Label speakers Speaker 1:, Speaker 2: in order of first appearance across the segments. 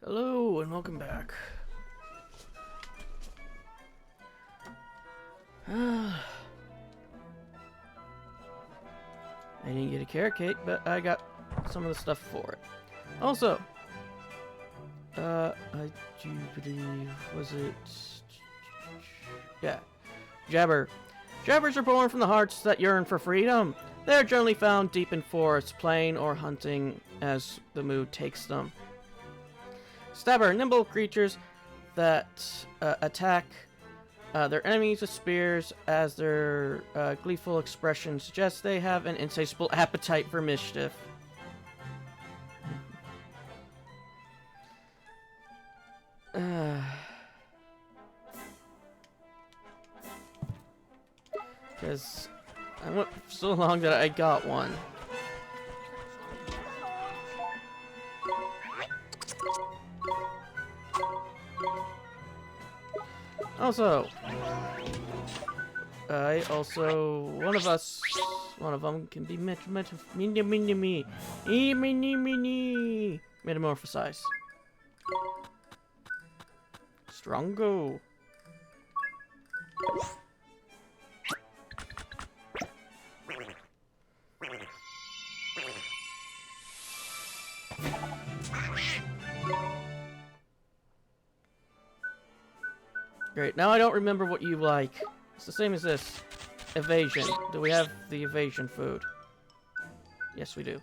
Speaker 1: Hello and welcome back. I didn't get a carrot cake, but I got some of the stuff for it. Also, I do believe, was it? Yeah, Jabber. Jabbers are born from the hearts that yearn for freedom. They are generally found deep in forests, playing or hunting as the mood takes them. Stabber, nimble creatures that attack their enemies with spears, as their gleeful expression suggests they have an insatiable appetite for mischief. Because I went so long that I got one. Also, one of them can be metamorphosized. Strongo. Great, now I don't remember what you like. It's the same as this. Evasion. Do we have the evasion food? Yes, we do.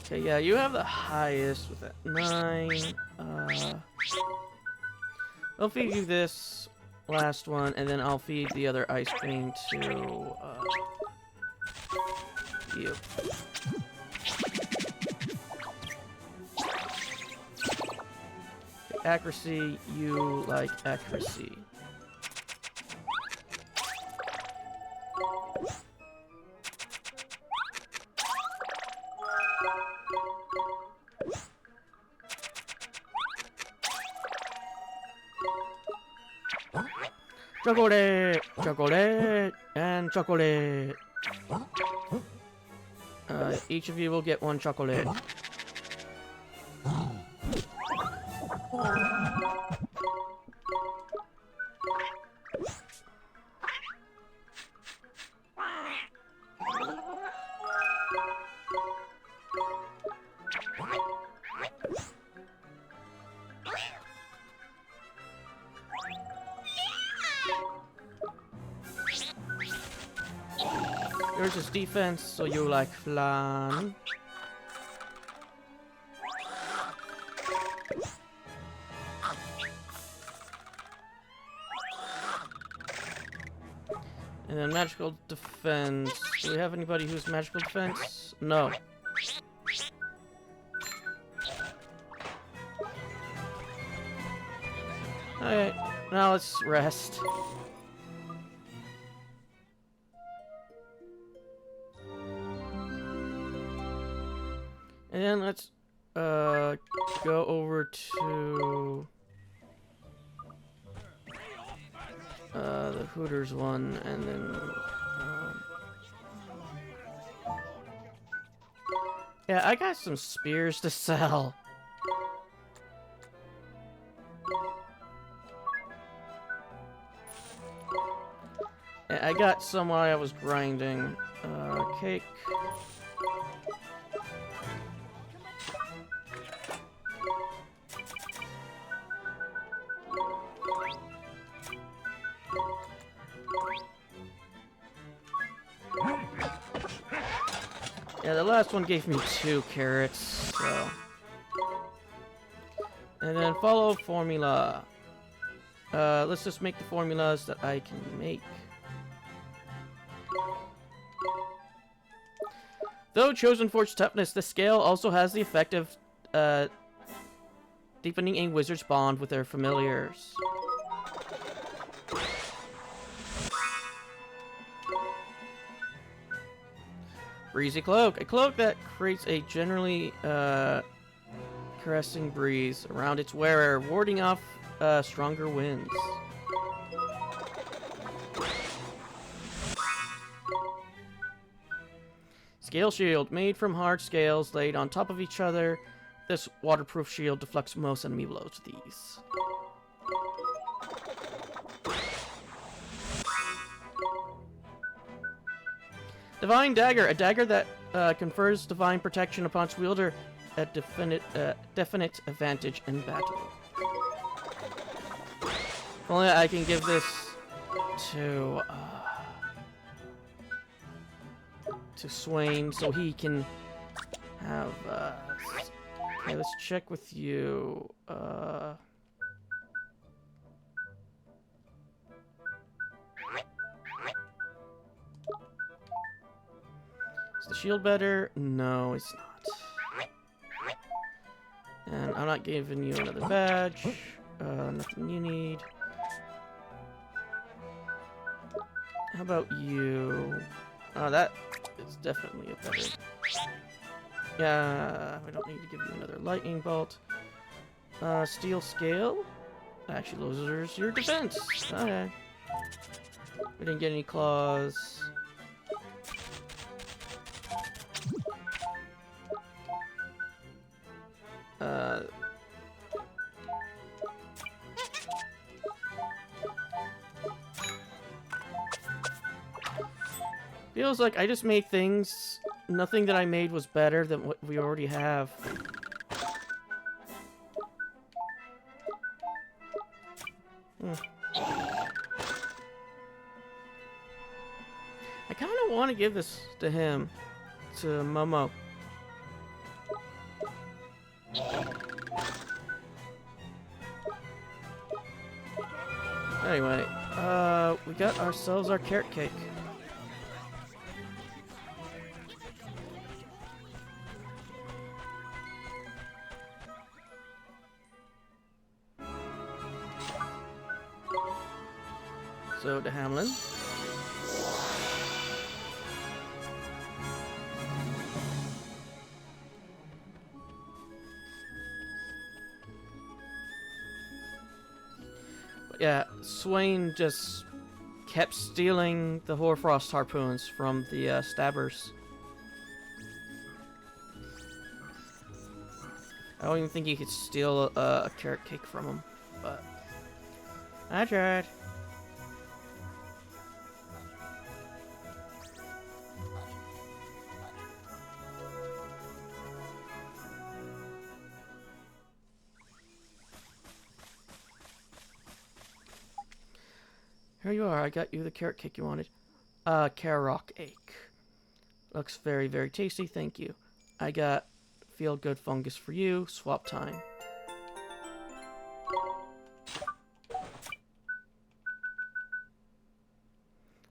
Speaker 1: Okay, yeah, you have the highest with that 9. I'll feed you this last one, and then I'll feed the other ice cream to you. Accuracy, you like accuracy. Chocolate, chocolate, and chocolate. Each of you will get one chocolate. Yours is defense, so you like flan. And then magical defense. Do we have anybody who's magical defense? No. Alright, now let's rest. And then let's go over to the Hooters one, and then yeah, I got some spears to sell. Yeah, I got some while I was grinding. Cake. Yeah, the last one gave me 2 carrots, so. And then follow formula. Let's just make the formulas that I can make. Though chosen for its toughness, the scale also has the effect of deepening a wizard's bond with their familiars. Breezy Cloak. A cloak that creates a generally caressing breeze around its wearer, warding off stronger winds. Scale Shield. Made from hard scales laid on top of each other, this waterproof shield deflects most enemy blows with ease. Divine Dagger. A dagger that confers divine protection upon its wielder at definite advantage in battle. If only I can give this to Swain so he can have okay, let's check with you. Is the shield better? No, it's not. And I'm not giving you another badge. Nothing you need. How about you? That is definitely a better. Yeah, we don't need to give you another lightning bolt. Steel scale actually lowers your defense. Okay. We didn't get any claws. Feels like I just made things. Nothing that I made was better than what we already have. I kind of want to give this to him, to Momo. Anyway, we got ourselves our carrot cake. So to Hamlin. But yeah, Swain just kept stealing the Hoarfrost harpoons from the stabbers. I don't even think you could steal a carrot cake from him, but I tried. Here you are, I got you the carrot cake you wanted. Carrock ache. Looks very, very tasty, thank you. I got feel good fungus for you, swap time.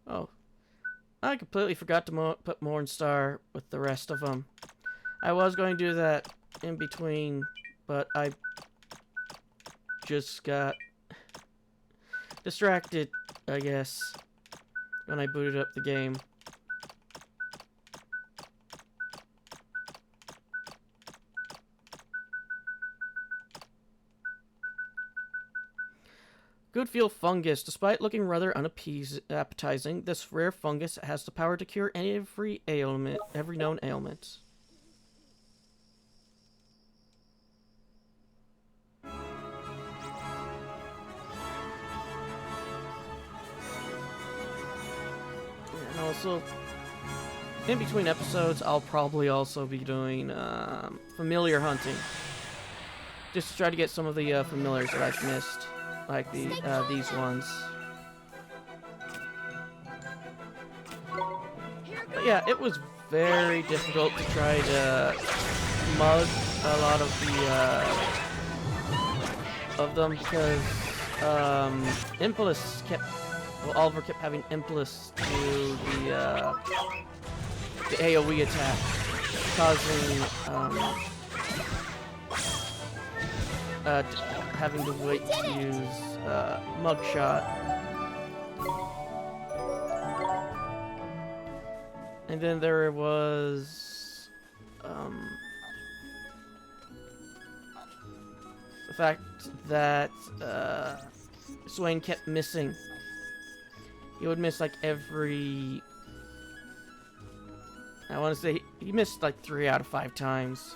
Speaker 1: Oh. I completely forgot to put Mornstar with the rest of them. I was going to do that in between, but I just got distracted, I guess, when I booted up the game. Good feel fungus. Despite looking rather unappetizing, this rare fungus has the power to cure every ailment, every known ailment. And also, in between episodes, I'll probably also be doing familiar hunting, just to try to get some of the familiars that I've missed. Like these ones. But yeah, it was very difficult to try to mug a lot of them because Impulse kept, well, Oliver kept having Impulse to the AoE attack, causing having to wait to use Mugshot. And then there was the fact that Swain kept missing. He would miss like every... I want to say he missed like 3 out of 5 times.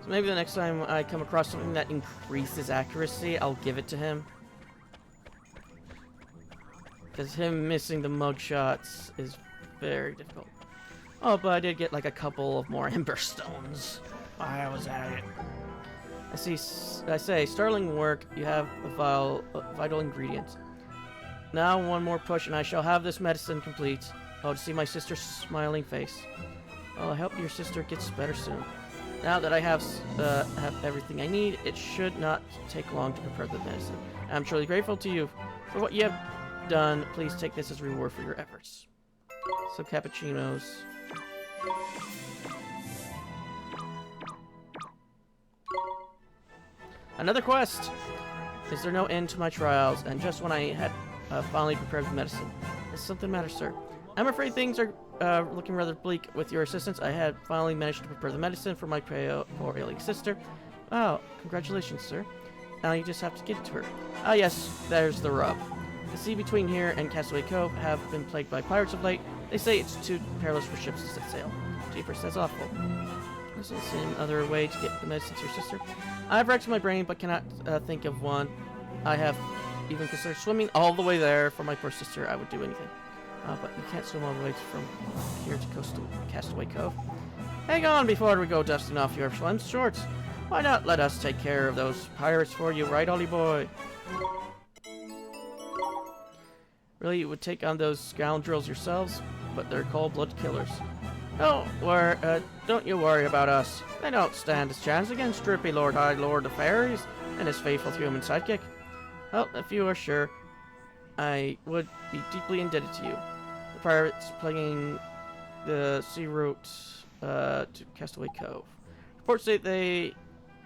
Speaker 1: So maybe the next time I come across something that increases accuracy, I'll give it to him. Because him missing the mug shots is very difficult. Oh, but I did get like a couple of more Ember Stones while I was at it. I say, startling work. You have a vital ingredient. Now one more push and I shall have this medicine complete. Oh, to see my sister's smiling face. Oh, I hope your sister gets better soon. Now that I have everything I need, it should not take long to prepare the medicine. I'm truly grateful to you for what you have done. Please take this as reward for your efforts. So cappuccinos. Another quest! Is there no end to my trials? And just when I had finally prepared the medicine. Is something matter, sir? I'm afraid things are looking rather bleak. With your assistance, I had finally managed to prepare the medicine for my poor ailing sister. Oh, congratulations, sir. Now you just have to get it to her. Ah, yes, there's the rub. The sea between here and Castaway Cove have been plagued by pirates of late. They say it's too perilous for ships to set sail. Jeepers, that's awful. Is there some other way to get the medicine to your sister? I've racked my brain, but cannot think of one. I have even considered swimming all the way there for my poor sister. I would do anything. But you can't swim all the way from here to Castaway Cove. Hang on before we go dusting off your swim shorts. Why not let us take care of those pirates for you, right, Ollie boy? Really, you would take on those scoundrels yourselves, but they're cold-blooded killers. Don't you worry about us. They don't stand a chance against Drippy Lord High Lord of Fairies and his faithful human sidekick. Well, if you are sure, I would be deeply indebted to you. The pirates plaguing the sea route to Castaway Cove. Reports say they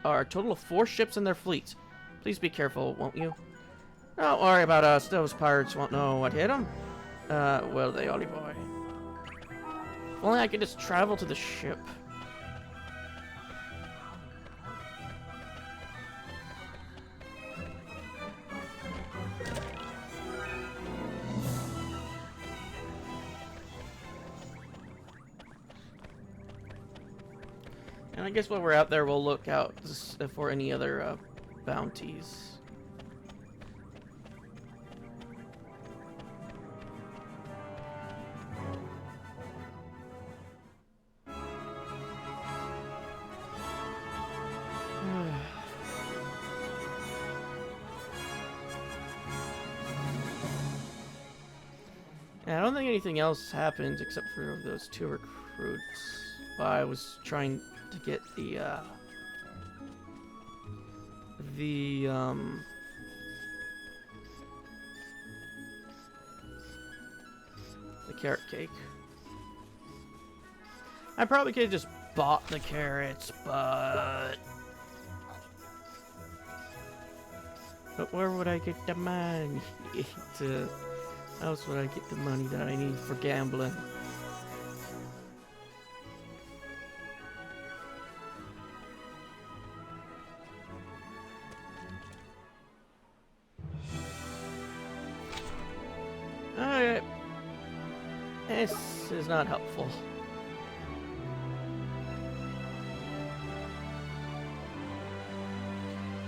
Speaker 1: are a total of 4 ships in their fleet. Please be careful, won't you? Don't worry about us. Those pirates won't know what hit them. Will they, Ollie boy? If only I could just travel to the ship. And I guess while we're out there, we'll look out for any other bounties. I don't think anything else happened except for those 2 recruits. While I was trying to get the carrot cake. I probably could have just bought the carrots, but where would I get the money to? How else would I get the money that I need for gambling? Alright. This is not helpful.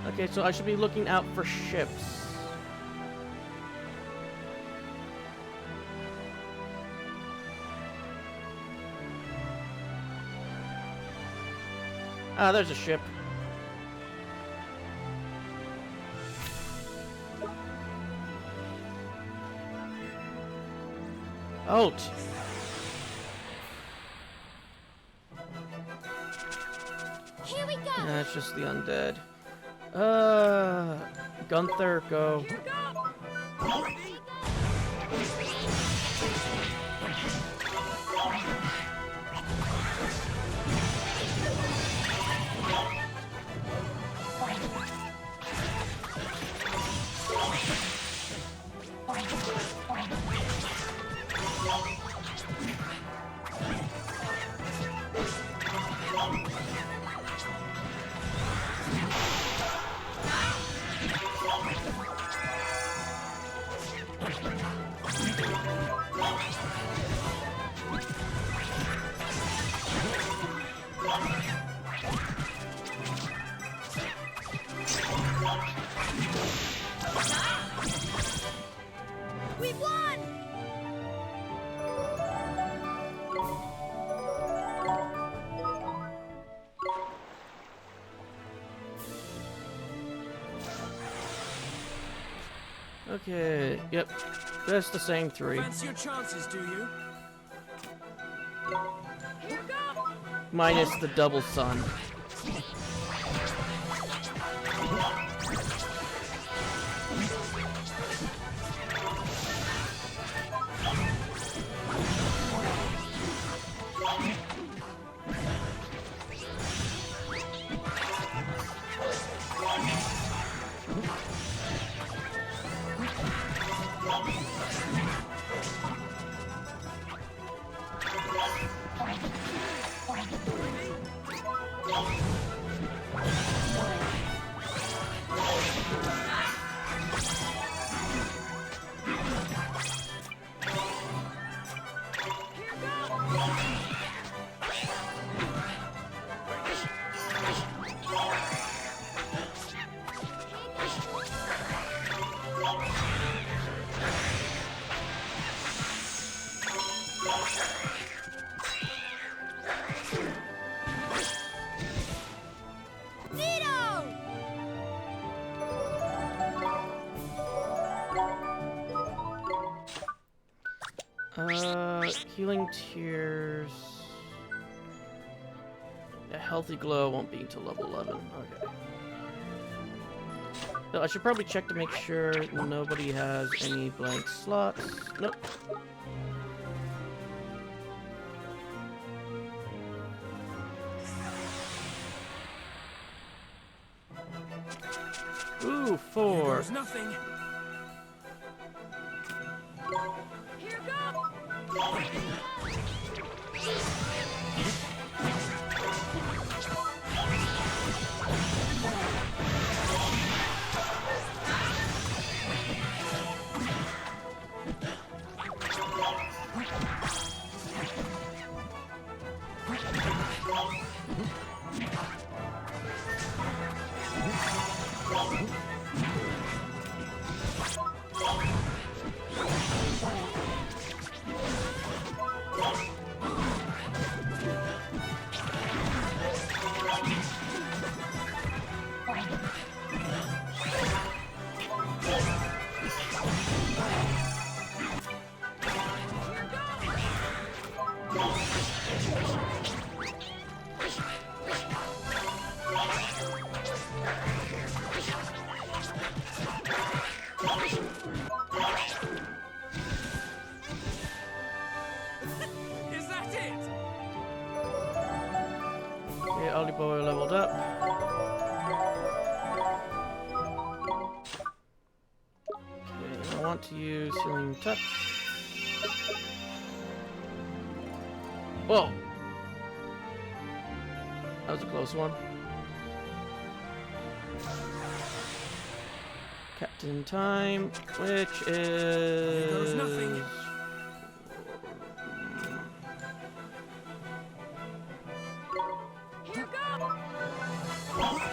Speaker 1: Okay, so I should be looking out for ships. Ah, there's a ship. Halt!
Speaker 2: Here we go.
Speaker 1: That's just the undead. Gunther, go. Okay, yep. That's the same 3.
Speaker 3: Fancy your chances, do you?
Speaker 1: Minus the double sun. Healing tears. A healthy glow won't be until level 11. Okay. So I should probably check to make sure nobody has any blank slots. Nope. Ooh, 4.
Speaker 3: There's nothing.
Speaker 2: Here goes!
Speaker 3: Is that it?
Speaker 1: Okay, Ollie Boy leveled up. Okay, I want to use Healing Touch. Whoa! That was a close one. Captain Time, which is...
Speaker 3: Here goes nothing.
Speaker 2: Here goes! Here goes!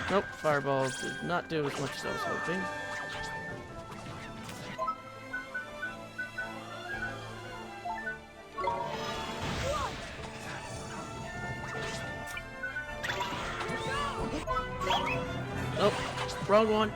Speaker 1: Nope, Fireball did not do as much as I was hoping. Nope, wrong one.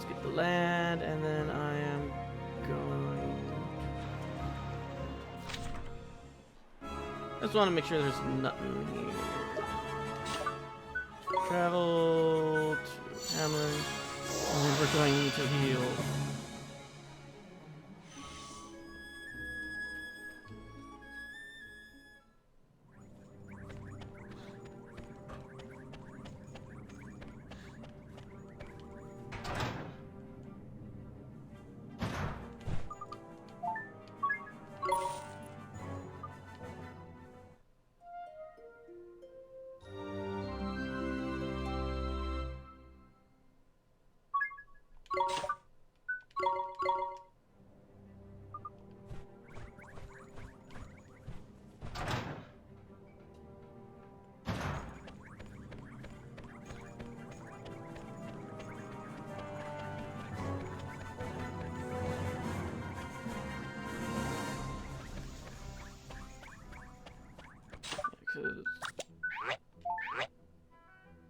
Speaker 1: get the land, and then I am going. I just want to make sure there's nothing here. Travel to Hamlin, and then we're going to heal.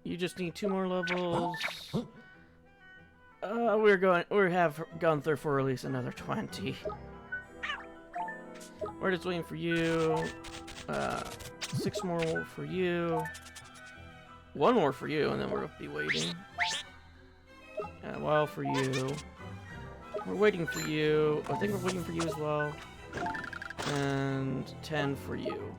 Speaker 1: You just need 2 more levels. We have gone through for at least another 20. We're just waiting for you. 6 more for you. 1 more for you, and then we'll be waiting. A while for you. We're waiting for you. I think we're waiting for you as well. And 10 for you.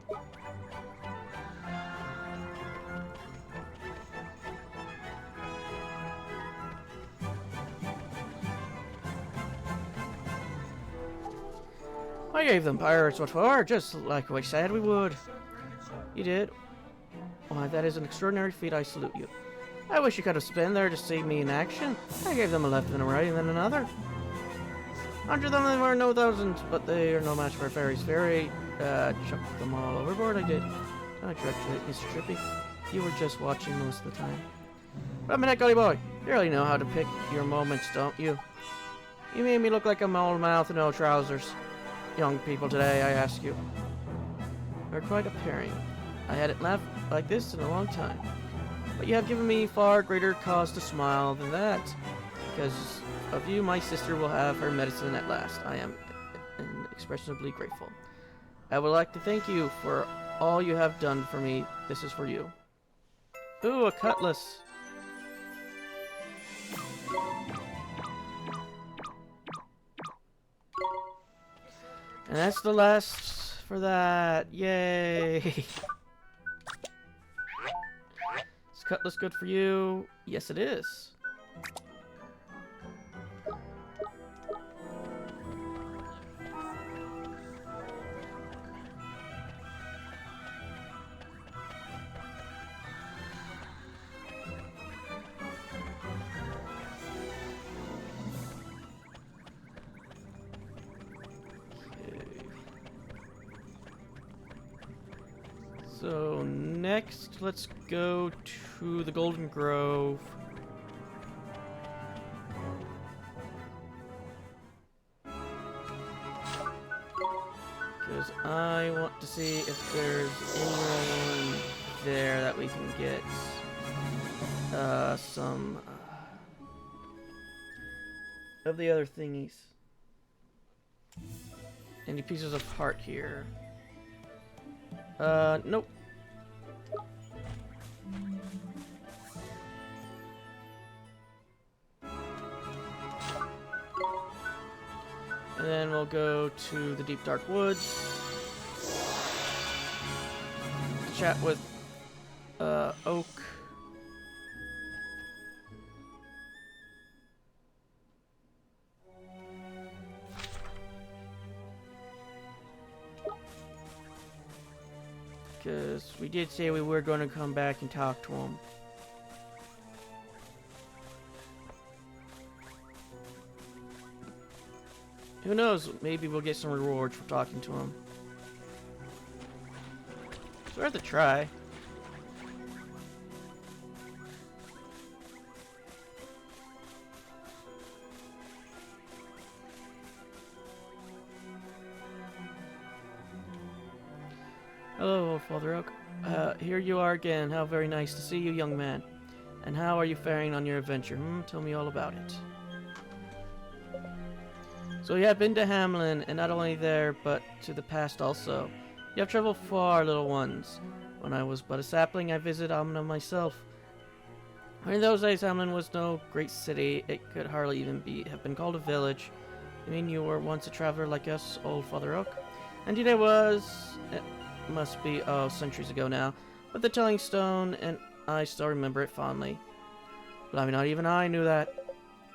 Speaker 1: I gave them pirates what for, just like we said we would. You did? Why, that is an extraordinary feat. I salute you. I wish you could have been there to see me in action. I gave them a left and a right and then another. 100 of them there were no thousands, but they are no match for a fairy's fairy. Chucked them all overboard, I did. I congratulate Mr. Trippy. You were just watching most of the time. But my gully boy, you really know how to pick your moments, don't you? You made me look like a old mouth and no trousers. Young people today, I ask you. You're quite a pairing. I hadn't laughed like this in a long time. But you have given me far greater cause to smile than that. Because of you, my sister will have her medicine at last. I am inexpressibly grateful. I would like to thank you for all you have done for me. This is for you. Ooh, a cutlass. And that's the last for that. Yay! Is cutlass good for you? Yes, it is. So next, let's go to the Golden Grove. Because I want to see if there's anyone there that we can get some of the other thingies. Any pieces of heart here? Nope. And then we'll go to the Deep Dark Woods. Chat with, Oak. Because we did say we were going to come back and talk to him. Who knows? Maybe we'll get some rewards for talking to him. It's worth a try. Hello, Father Oak. Here you are again. How very nice to see you, young man. And how are you faring on your adventure? Tell me all about it. So you have been to Hamlin, and not only there, but to the past also. You have traveled far, little ones. When I was but a sapling, I visited Amna myself. In those days, Hamlin was no great city. It could hardly even have been called a village. I mean, you were once a traveler like us, old Father Oak. Indeed I was. It must be, centuries ago now. But the telling stone, and I still remember it fondly. But I mean, not even I knew that.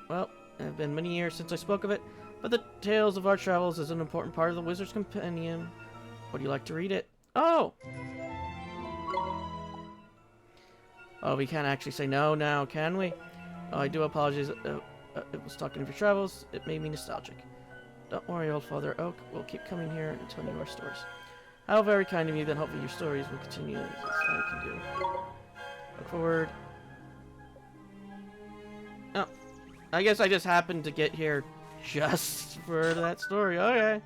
Speaker 1: Well, it have been many years since I spoke of it, but the tales of our travels is an important part of the Wizard's Companion. Would you like to read it? Oh! Oh, we can't actually say no now, can we? Oh, I do apologize. It was talking of your travels. It made me nostalgic. Don't worry, old Father Oak. We'll keep coming here and telling you our stories. How very kind of you, then hopefully your stories will continue. That's all I can do. Look forward. Oh. I guess I just happened to get here just for that story. Okay.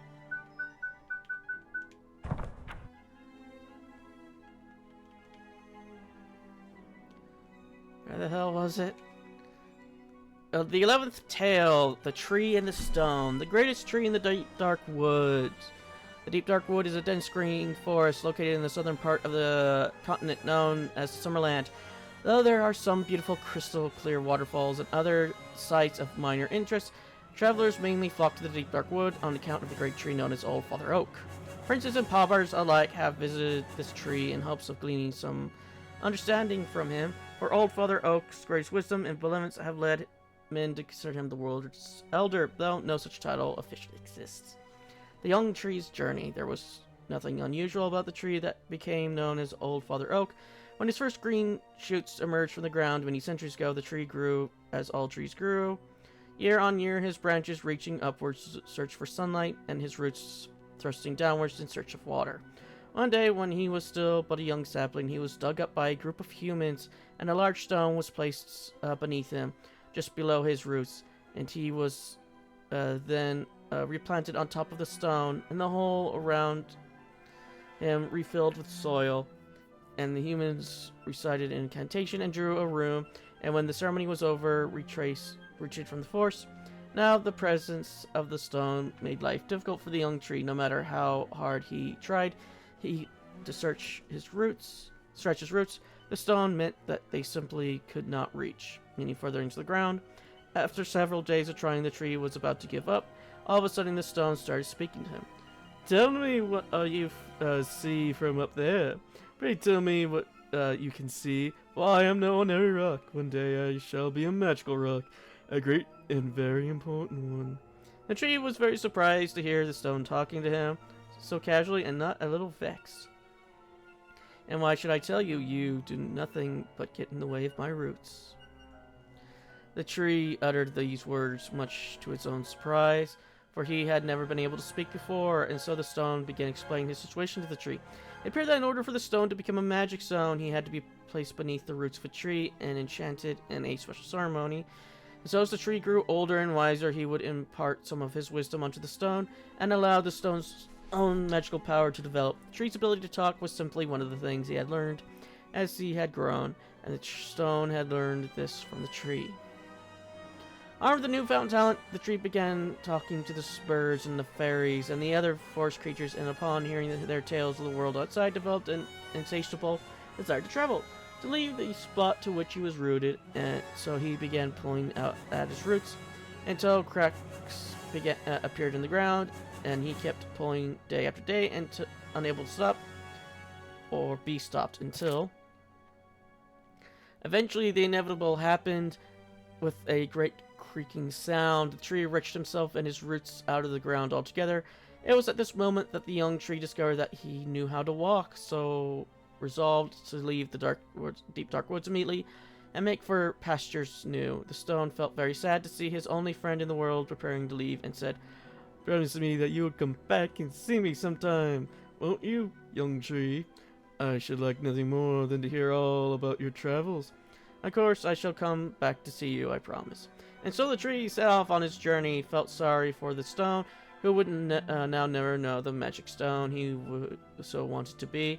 Speaker 1: Where the hell was it? The 11th tale, The Tree and the Stone, the greatest tree in the deep dark woods. The deep dark wood is a dense green forest located in the southern part of the continent known as Summerland. Though there are some beautiful crystal clear waterfalls and other sites of minor interest, travelers mainly flock to the deep dark wood on account of the great tree known as Old Father Oak. Princes and paupers alike have visited this tree in hopes of gleaning some understanding from him, for Old Father Oak's greatest wisdom and benevolence have led men to consider him the world's elder, though no such title officially exists. The young tree's journey. There was nothing unusual about the tree that became known as Old Father Oak. When his first green shoots emerged from the ground many centuries ago, the tree grew as all trees grew. Year on year, his branches reaching upwards to search for sunlight, and his roots thrusting downwards in search of water. One day, when he was still but a young sapling, he was dug up by a group of humans, and a large stone was placed beneath him, just below his roots, and he was then replanted on top of the stone, and the hole around him refilled with soil. And the humans recited an incantation and drew a rune, and when the ceremony was over, retreated from the forest. Now the presence of the stone made life difficult for the young tree. No matter how hard he tried, to stretch his roots. The stone meant that they simply could not reach any further into the ground. After several days of trying, the tree was about to give up. All of a sudden, the stone started speaking to him. "Tell me what you see from up there. Pray tell me what you can see, for I am no ordinary rock. One day I shall be a magical rock, a great and very important one." The tree was very surprised to hear the stone talking to him so casually and not a little vexed. "And why should I tell you? You do nothing but get in the way of my roots." The tree uttered these words much to its own surprise, for he had never been able to speak before, and so the stone began explaining his situation to the tree. It appeared that in order for the stone to become a magic stone, he had to be placed beneath the roots of a tree and enchanted in a special ceremony. And so as the tree grew older and wiser, he would impart some of his wisdom onto the stone and allow the stone's own magical power to develop. The tree's ability to talk was simply one of the things he had learned as he had grown, and the stone had learned this from the tree. Armed with the newfound talent, the tree began talking to the birds and the fairies and the other forest creatures, and upon hearing their tales of the world outside, developed an insatiable desire to travel, to leave the spot to which he was rooted, and so he began pulling out at his roots until cracks appeared in the ground, and he kept pulling day after day and unable to stop or be stopped until eventually the inevitable happened. With a great creaking sound, the tree wrenched himself and his roots out of the ground altogether. It was at this moment that the young tree discovered that he knew how to walk, so resolved to leave the deep dark woods immediately and make for pastures new. The stone felt very sad to see his only friend in the world preparing to leave, and said, "Promise me that you will come back and see me sometime, won't you, young tree? I should like nothing more than to hear all about your travels. Of course, I shall come back to see you, I promise." And so the tree set off on his journey. Felt sorry for the stone, who would now never know the magic stone he so wanted to be.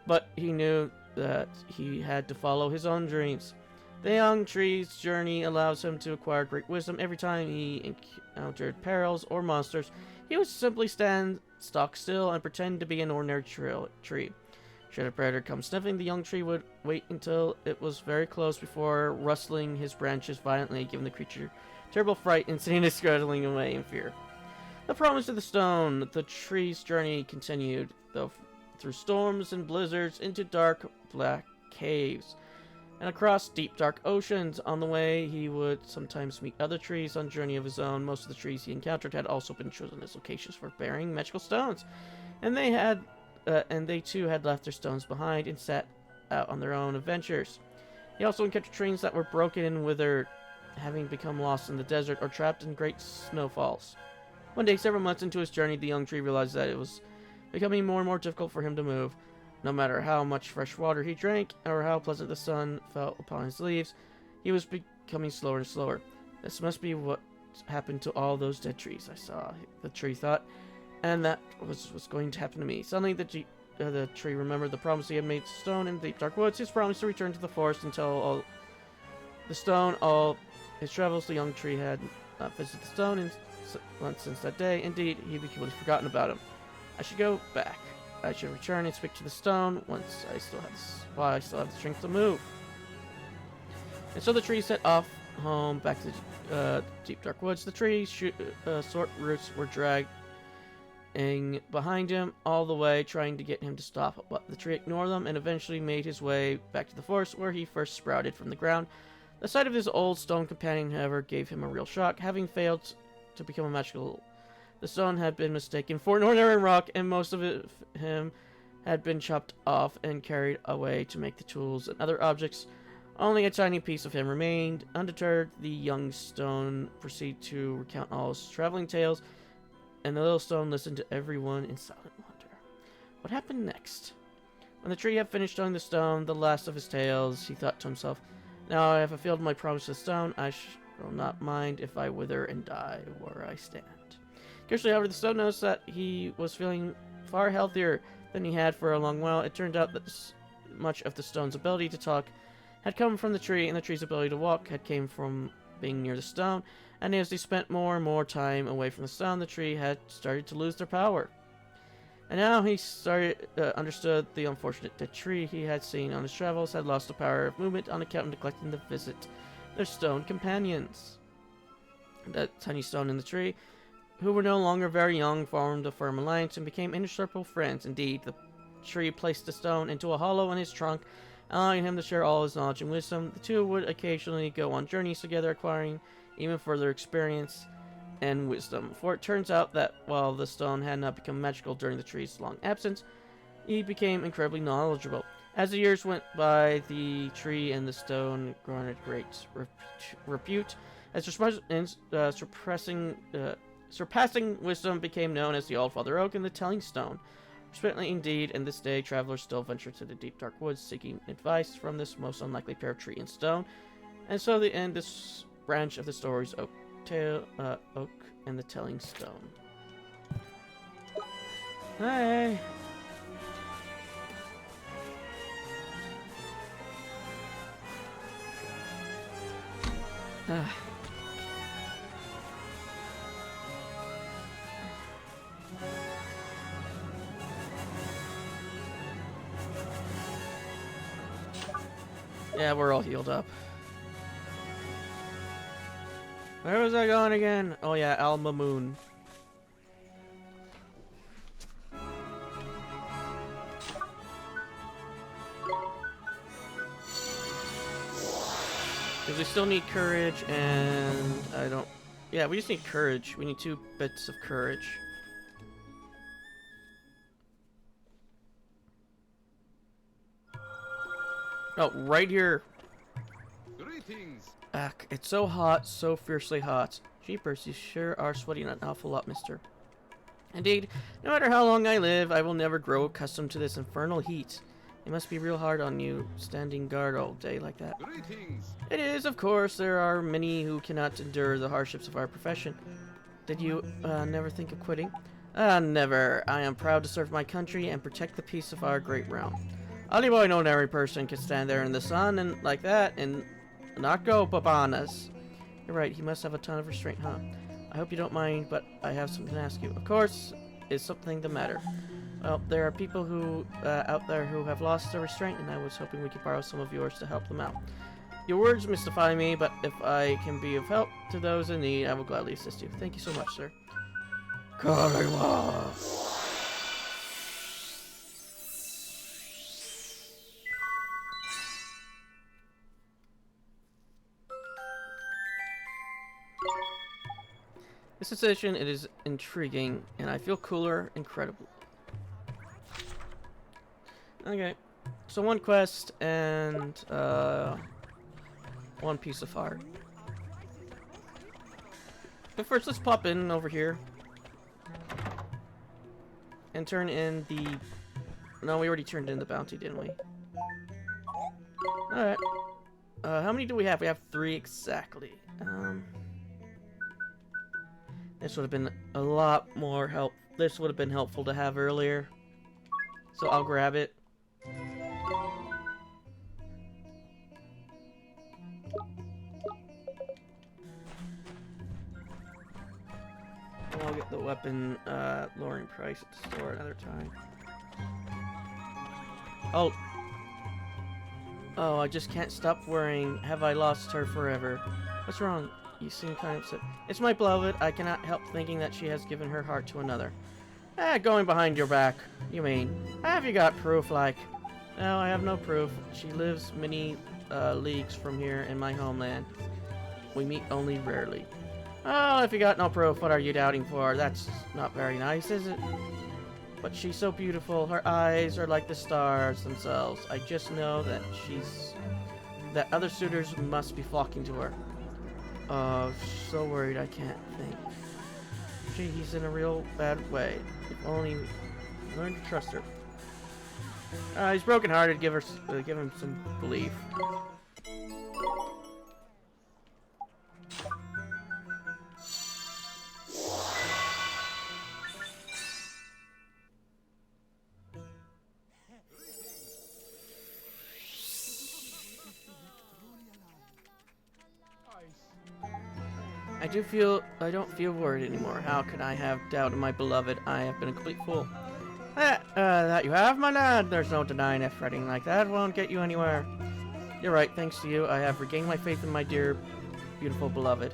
Speaker 1: But he knew that he had to follow his own dreams. The young tree's journey allows him to acquire great wisdom. Every time he encountered perils or monsters, he would simply stand stock still and pretend to be an ordinary tree. Should a predator come sniffing, the young tree would wait until it was very close before rustling his branches violently, giving the creature terrible fright and sending it scuttling away in fear. The promise of the stone. The tree's journey continued, though through storms and blizzards, into dark, black caves, and across deep, dark oceans. On the way, he would sometimes meet other trees on a journey of his own. Most of the trees he encountered had also been chosen as locations for bearing magical stones, and they too had left their stones behind and set out on their own adventures. He also encountered trees that were broken and withered, having become lost in the desert or trapped in great snowfalls. One day, several months into his journey, the young tree realized that it was becoming more and more difficult for him to move. No matter how much fresh water he drank, or how pleasant the sun fell upon his leaves, he was becoming slower and slower. This must be what happened to all those dead trees I saw, the tree thought, and that was what's going to happen to me. Suddenly, the tree remembered the promise he had made to Stone in the deep dark woods, his promise to return to the forest and tell all his travels. The young tree had not visited the stone once since that day. Indeed, he had completely forgotten about him. I should go back. I should return and speak to the stone once I still have the strength to move. And so the tree set off home back to the deep dark woods. The tree's short roots were dragging behind him all the way, trying to get him to stop. But the tree ignored them and eventually made his way back to the forest where he first sprouted from the ground. The sight of his old stone companion, however, gave him a real shock. Having failed to become a magical, the stone had been mistaken for an ordinary rock, and most of him had been chopped off and carried away to make the tools and other objects. Only a tiny piece of him remained. Undeterred, the young stone proceeded to recount all his traveling tales, and the little stone listened to everyone in silent wonder. What happened next? When the tree had finished telling the stone the last of his tales, he thought to himself, "Now I have fulfilled my promise to the stone. I shall not mind if I wither and die where I stand." Curiously, however, the stone noticed that he was feeling far healthier than he had for a long while. It turned out that much of the stone's ability to talk had come from the tree, and the tree's ability to walk had came from being near the stone. And as they spent more and more time away from the stone, the tree had started to lose their power. And now he understood the unfortunate dead tree he had seen on his travels had lost the power of movement on account of neglecting to visit their stone companions. That tiny stone in the tree, who were no longer very young, formed a firm alliance and became inseparable friends. Indeed, the tree placed the stone into a hollow in his trunk, allowing him to share all his knowledge and wisdom. The two would occasionally go on journeys together, acquiring even further experience and wisdom. For it turns out that while the stone had not become magical during the tree's long absence, he became incredibly knowledgeable. As the years went by, the tree and the stone garnered great repute, as surpassing wisdom became known as the All-Father Oak and the Telling Stone. Respectively, indeed, and this day, travelers still venture to the deep dark woods seeking advice from this most unlikely pair of tree and stone. And so they end this branch of the stories Oak and the Telling Stone. Hey! Yeah, we're all healed up. Where was I going again? Oh yeah, Alma Moon. Because we still need courage, and I don't... Yeah, we just need courage. We need 2 bits of courage. Oh, right here.
Speaker 3: Greetings.
Speaker 1: Ugh, it's so hot, so fiercely hot. Jeepers, you sure are sweating an awful lot, mister. Indeed, no matter how long I live, I will never grow accustomed to this infernal heat. It must be real hard on you, standing guard all day like that.
Speaker 3: Greetings.
Speaker 1: It is, of course. There are many who cannot endure the hardships of our profession. Did you never think of quitting? Never. I am proud to serve my country and protect the peace of our great realm. Only boy, no ordinary person can stand there in the sun and like that and not go, Babanas. You're right, he must have a ton of restraint, huh? I hope you don't mind, but I have something to ask you. Of course, is something the matter? Well, there are people who out there who have lost their restraint, and I was hoping we could borrow some of yours to help them out. Your words mystify me, but if I can be of help to those in need, I will gladly assist you. Thank you so much, sir. Karima! This decision, it is intriguing, and I feel cooler, incredible. Okay, so one quest and one piece of heart. But first, let's pop in over here and turn in the. No, we already turned in the bounty, didn't we? All right. How many do we have? We have 3 exactly. This would have been a lot more help. This would have been helpful to have earlier. So I'll grab it. I'll get the weapon lowering price at the store another time. Oh. Oh, I just can't stop worrying. Have I lost her forever? What's wrong? You seem kind of upset. It's my beloved. I cannot help thinking that she has given her heart to another. Going behind your back. You mean? Have you got proof, like? No, I have no proof. She lives many leagues from here in my homeland. We meet only rarely. Oh, if you got no proof, what are you doubting for? That's not very nice, is it? But she's so beautiful. Her eyes are like the stars themselves. I just know that that other suitors must be flocking to her. Oh, so worried I can't think. Gee, he's in a real bad way. If only we learn to trust her. He's broken-hearted. Give him some belief. I don't feel worried anymore. How can I have doubt in my beloved? I have been a complete fool. That you have, my lad. There's no denying it. Fretting like that won't get you anywhere. You're right. Thanks to you, I have regained my faith in my dear, beautiful beloved.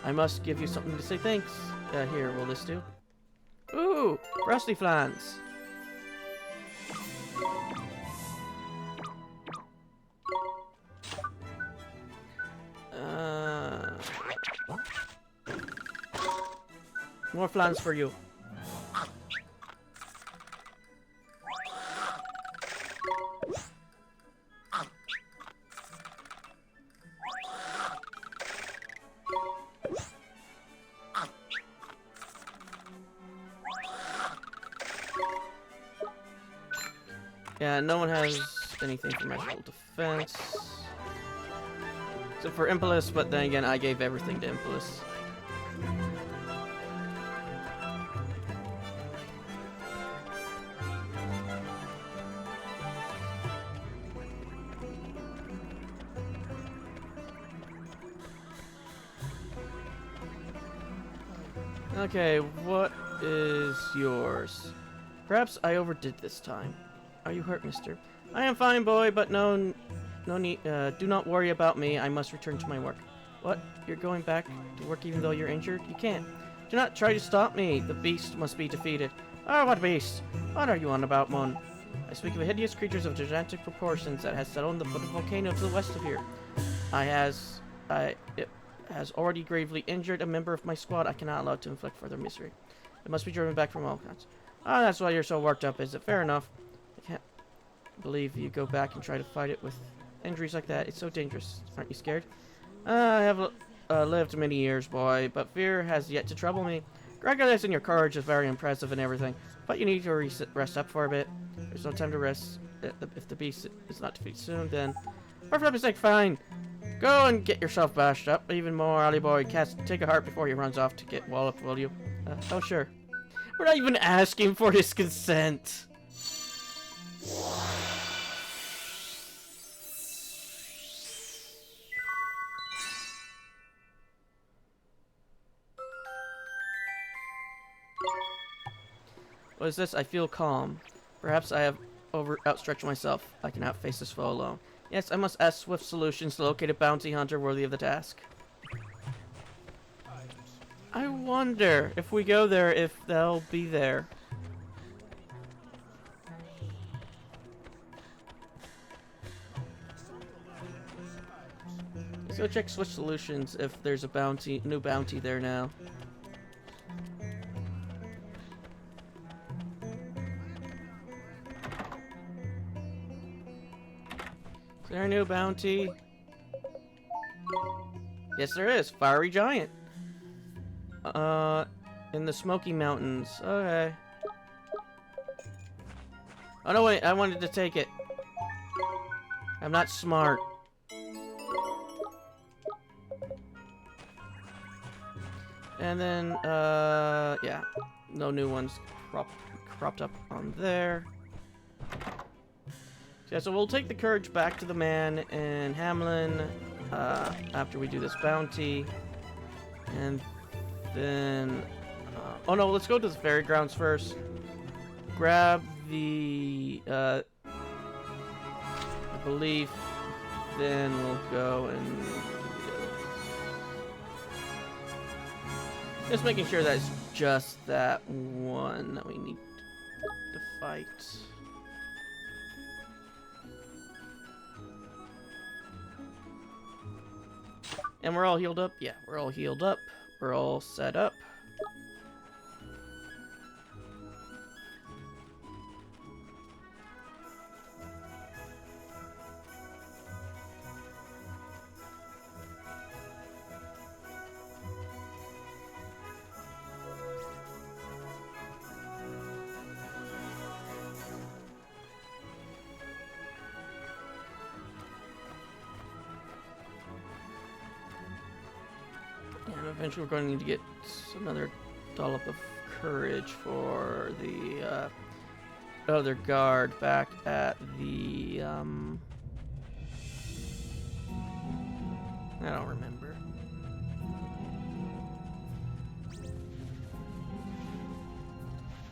Speaker 1: I must give you something to say thanks. Here, will this do? Ooh, rusty flans. More flans for you. Yeah, no one has anything for magical defense. Except for Impulse, but then again, I gave everything to Impulse. Okay, what is yours? Perhaps I overdid this time. Are you hurt, mister? I am fine, boy, but no need. Do not worry about me. I must return to my work. What? You're going back to work even though you're injured? You can't. Do not try to stop me. The beast must be defeated. Oh, what beast? What are you on about, Mon? I speak of a hideous creature of gigantic proportions that has settled on the foot of a volcano to the west of here. It has already gravely injured a member of my squad. I cannot allow it to inflict further misery. It must be driven back from all kinds. Ah, that's why you're so worked up, is it? Fair enough. I can't believe you go back and try to fight it with injuries like that. It's so dangerous. Aren't you scared? I have lived many years, boy, but fear has yet to trouble me. Regulus and your courage is very impressive and everything, but you need to rest up for a bit. There's no time to rest. If the beast is not defeated soon, then... For flip's sake, fine. Go and get yourself bashed up even more, Ollie boy. Take a heart before he runs off to get walloped, will you? Oh, sure. We're not even asking for his consent. What is this? I feel calm. Perhaps I have outstretched myself. I cannot face this foe alone. Yes, I must ask swift solutions to locate a bounty hunter worthy of the task. I wonder if we go there, if they'll be there. Let's go check Switch Solutions if there's a new bounty there now. Is there a new bounty? Yes, there is. Fiery Giant. In the Smoky Mountains. Okay. Oh no, wait, I wanted to take it. I'm not smart. And then, yeah. No new ones cropped up on there. Yeah, so we'll take the courage back to the man in Hamlin, after we do this bounty. And then, oh no, let's go to the fairy grounds first. Grab the, belief, then we'll go and just making sure that it's just that one that we need to fight. And we're all healed up? Yeah, we're all healed up. We're all set up. And eventually we're going to need to get another dollop of courage for the other guard back at the I don't remember.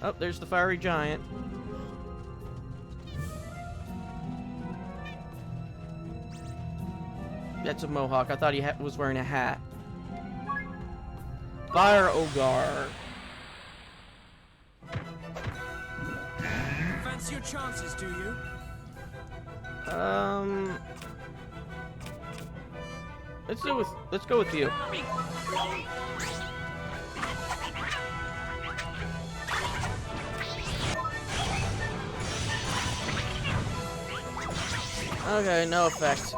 Speaker 1: Oh, there's the fiery giant. That's a mohawk. I thought he was wearing a hat. Fire Ogre.
Speaker 4: Fancy your chances, do you?
Speaker 1: Let's go with you. Okay, no effect.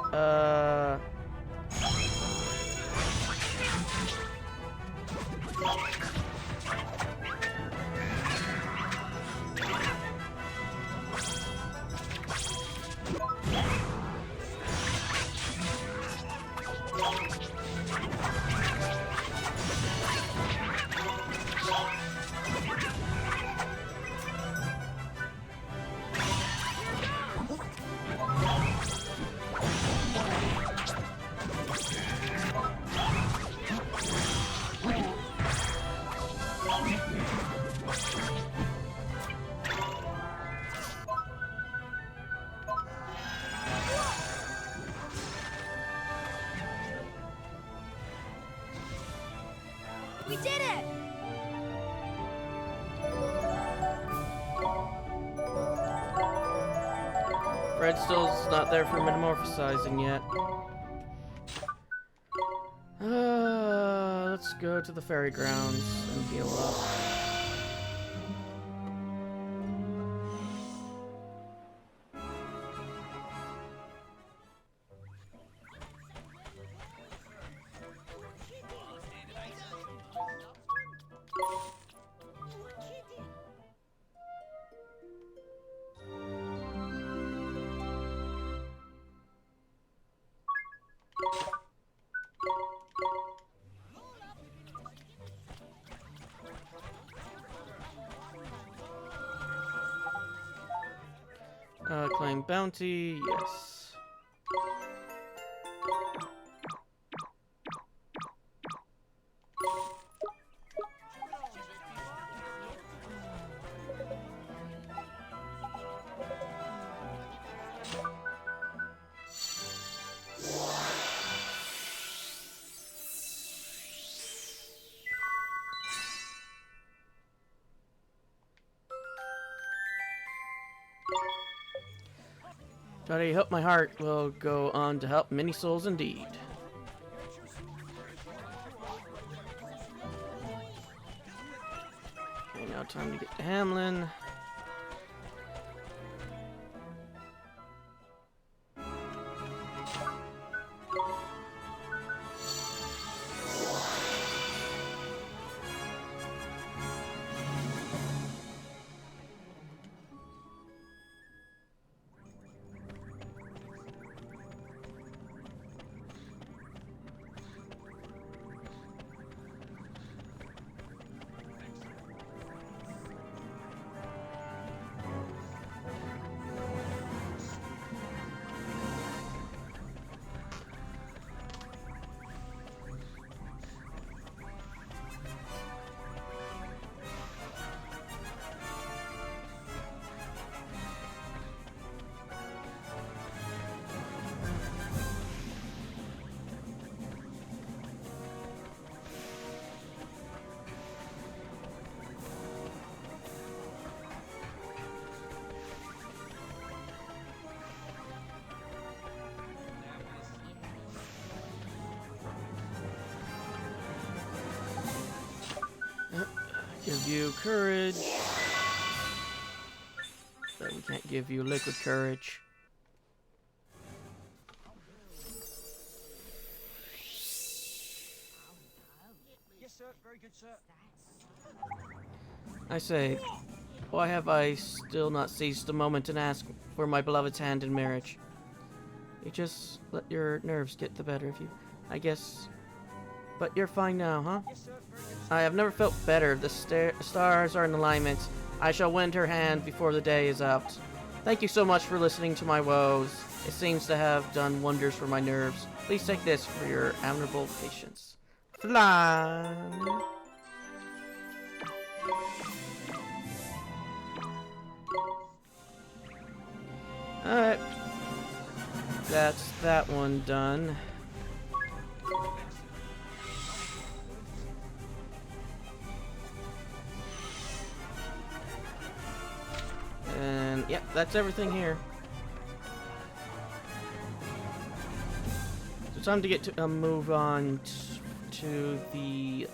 Speaker 2: We did it!
Speaker 1: Fred still's not there for metamorphosizing yet. Let's go to the fairy grounds and heal up. Claim bounty, yes. I hope my heart will go on to help many souls indeed. Okay, now time to get to Hamlin. Give you courage. But we can't give you liquid courage.
Speaker 4: Yes, sir. Very good, sir.
Speaker 1: I say, why have I still not seized the moment and asked for my beloved's hand in marriage? You just let your nerves get the better of you, I guess. But you're fine now, huh?
Speaker 4: Yes, sir. Very good.
Speaker 1: I have never felt better. The stars are in alignment. I shall win her hand before the day is out. Thank you so much for listening to my woes. It seems to have done wonders for my nerves. Please take this for your admirable patience. Flan. Alright. That's that one done. And yep, that's everything here. So time to get to move on to the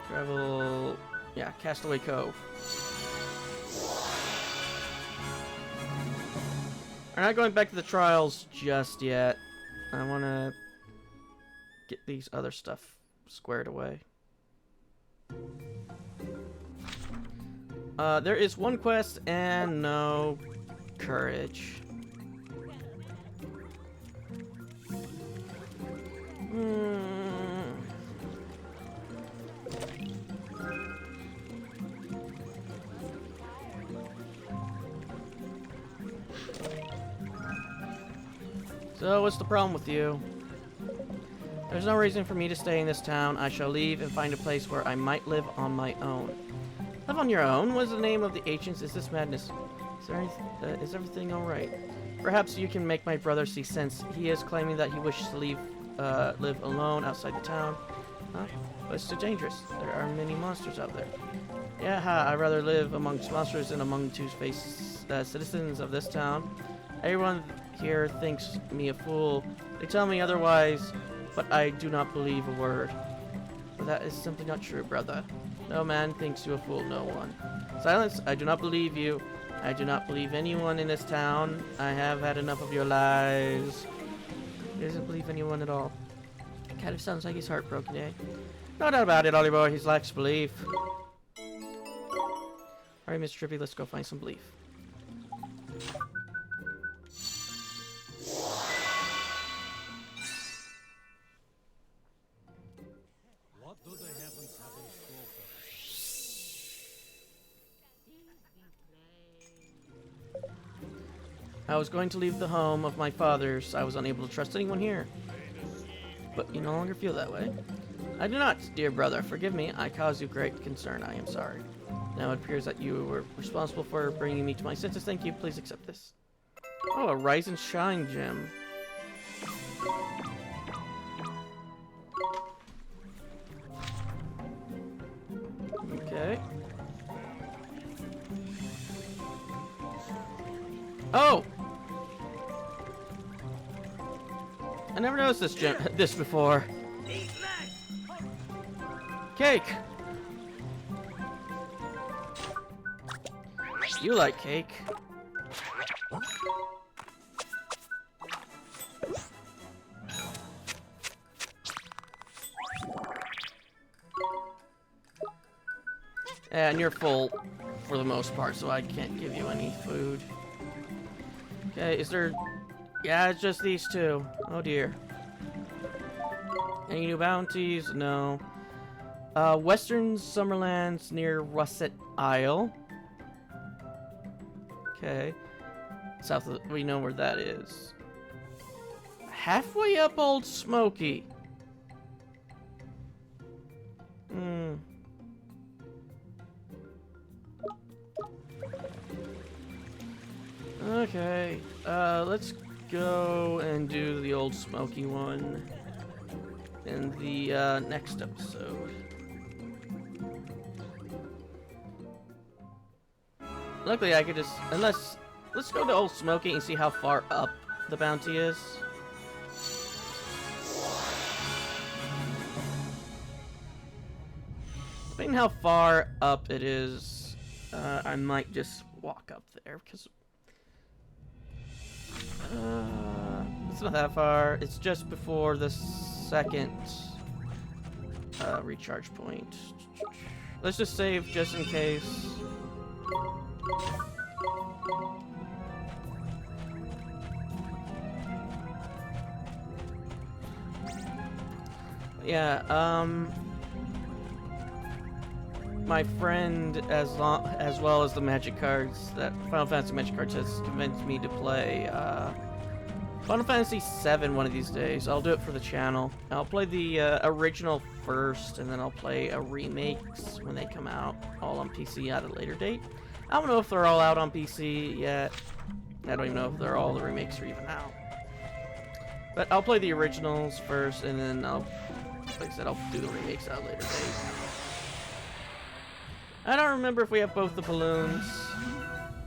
Speaker 1: travel. Yeah, Castaway Cove. We're not going back to the trials just yet. I want to get these other stuff squared away. There is one quest and no courage. So, what's the problem with you? There's no reason for me to stay in this town. I shall leave and find a place where I might live on my own. Live on your own? What is the name of the ancients? Is this madness? Is everything alright? Perhaps you can make my brother see sense. He is claiming that he wishes to live alone outside the town. Huh? But it's too dangerous. There are many monsters out there. Yeah, I'd rather live amongst monsters than among two-faced citizens of this town. Everyone here thinks me a fool. They tell me otherwise, but I do not believe a word. But that is simply not true, brother. No man thinks you a fool, no one. Silence, I do not believe you. I do not believe anyone in this town. I have had enough of your lies. He doesn't believe anyone at all. Kind of sounds like he's heartbroken, eh? No doubt about it, Ollie boy. He lacks belief. Alright, Mr. Trippy, let's go find some belief.
Speaker 4: What do the heavens have in store for us?
Speaker 1: I was going to leave the home of my fathers. I was unable to trust anyone here. But you no longer feel that way. I do not, dear brother. Forgive me. I caused you great concern. I am sorry. Now it appears that you were responsible for bringing me to my senses. Thank you. Please accept this. Oh, a Rise and Shine gem. Okay. Oh! I never noticed this before. Cake! You like cake. And you're full for the most part, so I can't give you any food. Okay, is there... Yeah, it's just these two. Oh dear. Any new bounties? No. Western Summerlands near Russet Isle. Okay. South of... We know where that is. Halfway up Old Smoky. Hmm. Okay, let's go and do the Old Smoky one in the next episode. Luckily, I could just, let's go to Old Smoky and see how far up the bounty is. Depending how far up it is, I might just walk up there because. It's not that far. It's just before the second recharge point. Let's just save just in case. Yeah, my friend, as well as the magic cards, that Final Fantasy magic cards, has convinced me to play Final Fantasy VII one of these days. I'll do it for the channel. I'll play the original first, and then I'll play remakes when they come out, all on PC at a later date. I don't know if they're all out on PC yet. I don't even know if they're all the remakes are even out. But I'll play the originals first, and then like I said, I'll do the remakes at a later date. I don't remember if we have both the balloons.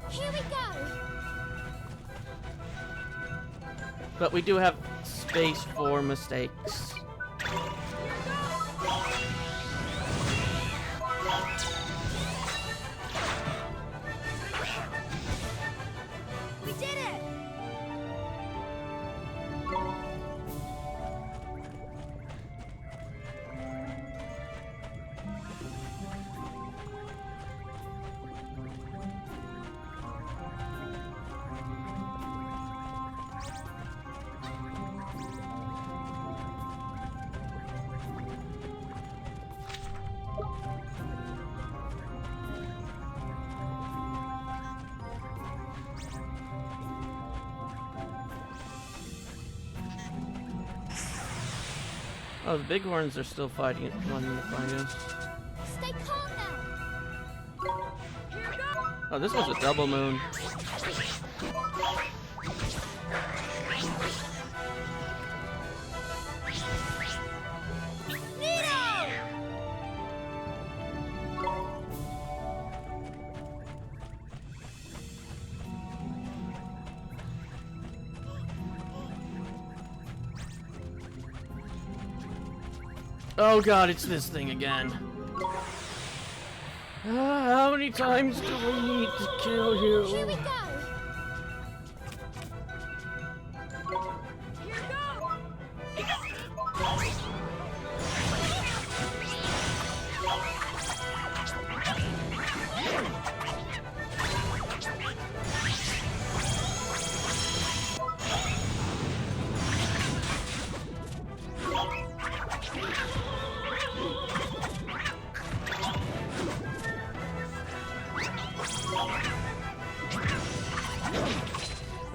Speaker 2: Here we go.
Speaker 1: But we do have space for mistakes.
Speaker 2: We did it.
Speaker 1: Oh, the bighorns are still fighting, wanting to find us.
Speaker 2: Stay calm now. Here we go.
Speaker 1: Oh, this was a double moon. Oh god, it's this thing again. How many times do we need to kill you?
Speaker 2: Here we go. Here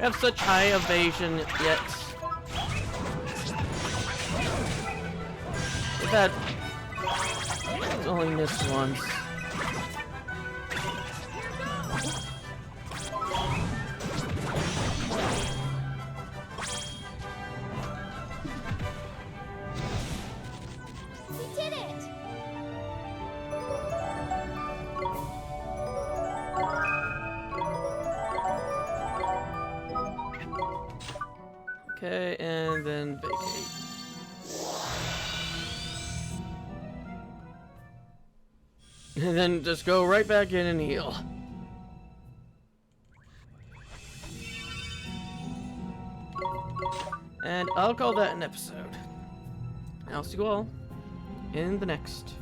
Speaker 1: We have such high evasion, yet we've had it's only missed once.
Speaker 2: We did it.
Speaker 1: Okay, and then vacate. And then just go right back in and heal. And I'll call that an episode. I'll see you all in the next.